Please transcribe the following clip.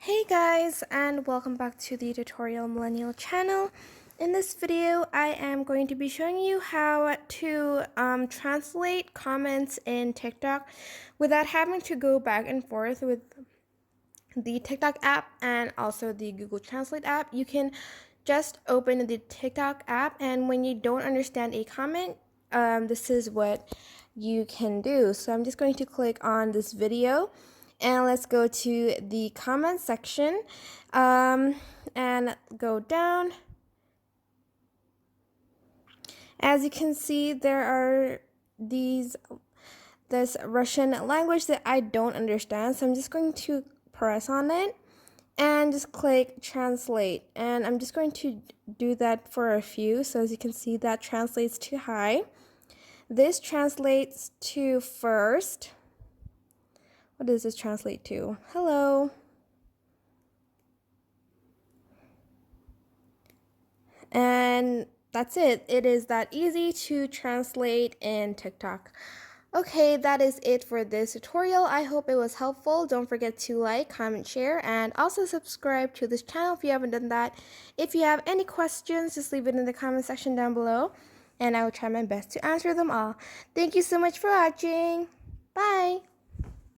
Hey guys, and welcome back to the Tutorial Millennial channel. In this video, I am going to be showing you how to translate comments in TikTok without having to go back and forth with the TikTok app and also the Google Translate app. You can just open the TikTok app, and when you don't understand a comment, this is what you can do. So I'm just going to click on this video and let's go to the comment section and go down. As you can see, there are this Russian language that I don't understand, so I'm just going to press on it and just click translate, and I'm just going to do that for a few. So as you can see, that translates to hi. This translates to first. What does this translate to? Hello. And that's it. It is that easy to translate in TikTok. Okay, that is it for this tutorial. I hope it was helpful. Don't forget to like, comment, share, and also subscribe to this channel if you haven't done that. If you have any questions, just leave it in the comment section down below, and I will try my best to answer them all. Thank you so much for watching. Bye!